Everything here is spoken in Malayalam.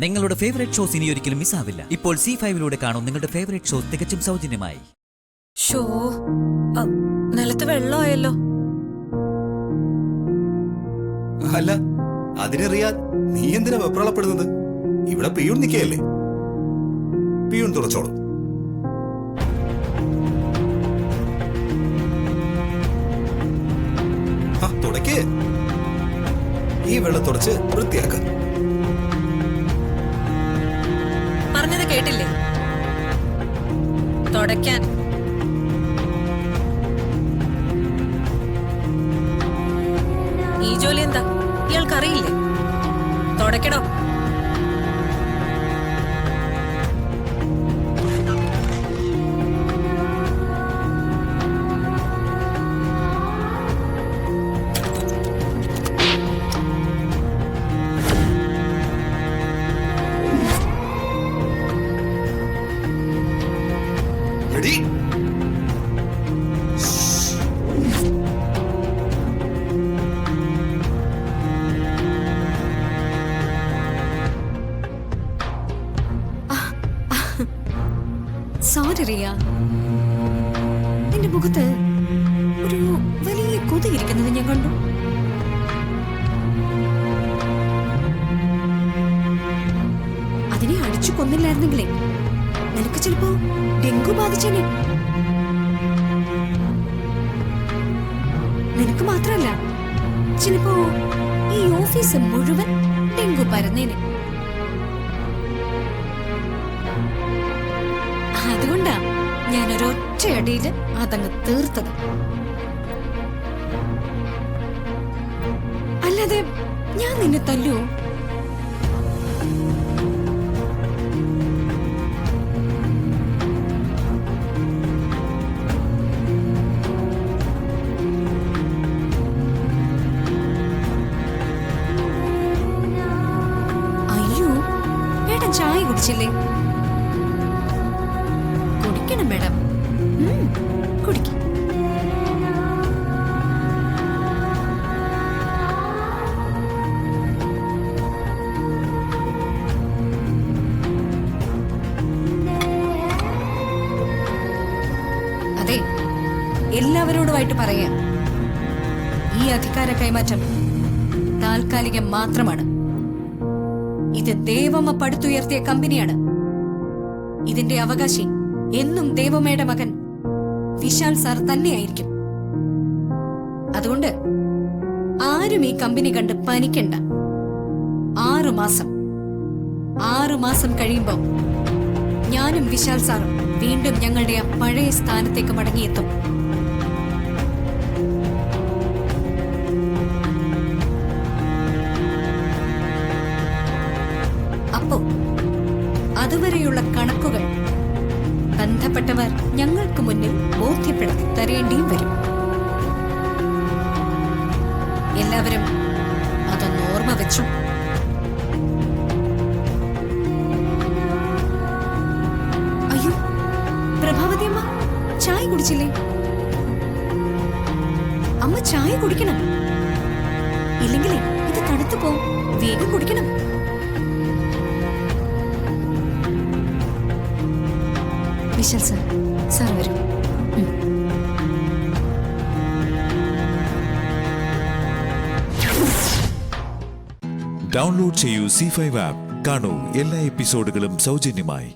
നിങ്ങളുടെ ഫേവറേറ്റ് ഷോസ് ഇനി ഒരിക്കലും മിസ്സാവില്ല. ഇപ്പോൾ C5 കാണും നിങ്ങളുടെ ഫേവറേറ്റ് ഷോസ് തികച്ചും സൗജന്യമായി. ഷോ നിലത്ത് വെള്ളമായല്ലോ. അല്ല, അതിനറിയാൻ നീ എന്തിനാ വെപ്രാളപ്പെടുന്നത്? ഇവിടെ പിയൂൺ നിൽക്കുകയല്ലേ, പിയൂൺ തുടച്ചോളൂ. തുടക്കേ, ഈ വെള്ളം തുടച്ച് വൃത്തിയാക്ക. പറഞ്ഞത് കേട്ടില്ലേ? തുടയ്ക്കാൻ. ഈ ജോലി എന്താ ഇയാൾക്കറിയില്ലേ? തുടയ്ക്കണോ? സോറി റിയ, നിന്റെ മുഖത്ത് ഒരു വലിയ കൊതി ഇരിക്കുന്നത് ഞാൻ കണ്ടു. അതിനെ അടിച്ചു കൊന്നില്ലായിരുന്നെങ്കിലേ നിനക്ക് ചിലപ്പോ ഡെങ്കു ബാധിച്ചേനെ. നിനക്ക് മാത്രല്ല, ചിലപ്പോ ഈ ഓഫീസ് മുഴുവൻ ഡെങ്കു പരന്നേനെ. അതുകൊണ്ടാ ഞാനൊരൊറ്റ അടിയില് അതങ്ങ് തീർത്തത്. അല്ലാതെ ഞാൻ നിന്നെ തല്ലൂ? അയ്യോ, ഏട്ടൻ ചായ കുടിച്ചില്ലേ? കുടിക്കണം മേഡം, കുടിക്ക. അതെ, എല്ലാവരോടുമായിട്ട് പറയാം, ഈ അധികാര കൈമാറ്റം താൽക്കാലികം മാത്രമാണ്. ഇത് ദേവമ്മ പടുത്തുയർത്തിയ കമ്പനിയാണ്. ഇതിന്റെ അവകാശി എന്നും ദേവമ്മയുടെ മകൻ വിശാൽ സാർ തന്നെയായിരിക്കും. അതുകൊണ്ട് ആരും ഈ കമ്പനി കണ്ട് പനിക്കണ്ട. 6 മാസം കഴിയുമ്പോൾ ഞാനും വിശാൽ സാറും വീണ്ടും ഞങ്ങളുടെ ആ പഴയ സ്ഥാനത്തേക്ക് മടങ്ങിയെത്തും. അപ്പോ അതുവരെയുള്ള കണക്കുകൾ ബന്ധപ്പെട്ടവർ ഞങ്ങൾക്ക് മുന്നിൽ ബോധ്യപ്പെടുത്തി തരേണ്ടിയും വരും. എല്ലാവരും അതൊന്ന് ഓർമ്മ വെച്ചു. അയ്യോ, പ്രഭാവതി അമ്മ ചായ കുടിച്ചില്ലേ? അമ്മ ചായ കുടിക്കണം, ഇല്ലെങ്കിലേ ഇത് തണുത്തു പോവും. വേഗം കുടിക്കണം. വിശാൽ സാർ, സാർ വരും. ഡൗൺലോഡ് ചെയ്യൂ C5 ആപ്പ്. കാണൂ എല്ലാ എപ്പിസോഡുകളും സൗജന്യമായി.